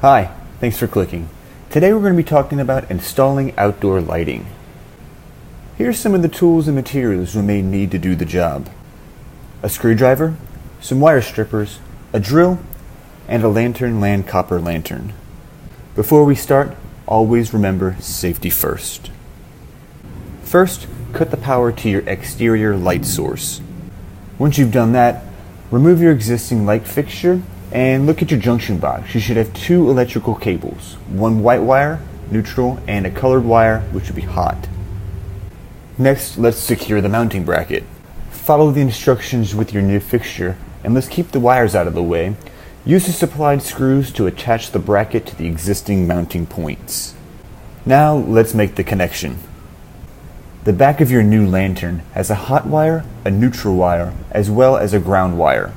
Hi, thanks for clicking. Today we're going to be talking about installing outdoor lighting. Here's some of the tools and materials you may need to do the job. A screwdriver, some wire strippers, a drill, and a Lantern Land copper lantern. Before we start, always remember safety first. First, cut the power to your exterior light source. Once you've done that, remove your existing light fixture and look at your junction box. You should have two electrical cables, one white wire, neutral, and a colored wire, which would be hot. Next, let's secure the mounting bracket. Follow the instructions with your new fixture, and let's keep the wires out of the way. Use the supplied screws to attach the bracket to the existing mounting points. Now, let's make the connection. The back of your new lantern has a hot wire, a neutral wire, as well as a ground wire.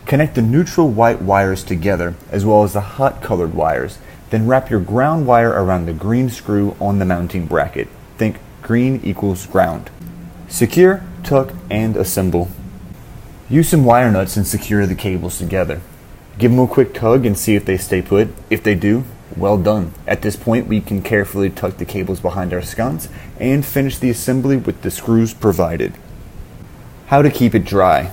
Connect the neutral white wires together as well as the hot colored wires, then wrap your ground wire around the green screw on the mounting bracket. Think green equals ground. Secure, tuck, and assemble. Use some wire nuts and secure the cables together. Give them a quick tug and see if they stay put. If they do, well done. At this point, we can carefully tuck the cables behind our sconce and finish the assembly with the screws provided. How to keep it dry.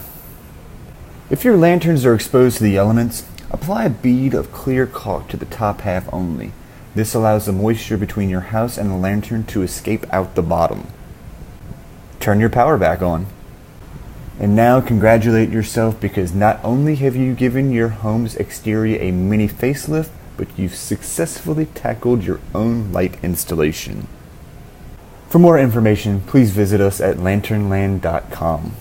If your lanterns are exposed to the elements, apply a bead of clear caulk to the top half only. This allows the moisture between your house and the lantern to escape out the bottom. Turn your power back on. And now congratulate yourself, because not only have you given your home's exterior a mini facelift, but you've successfully tackled your own light installation. For more information, please visit us at lanternland.com.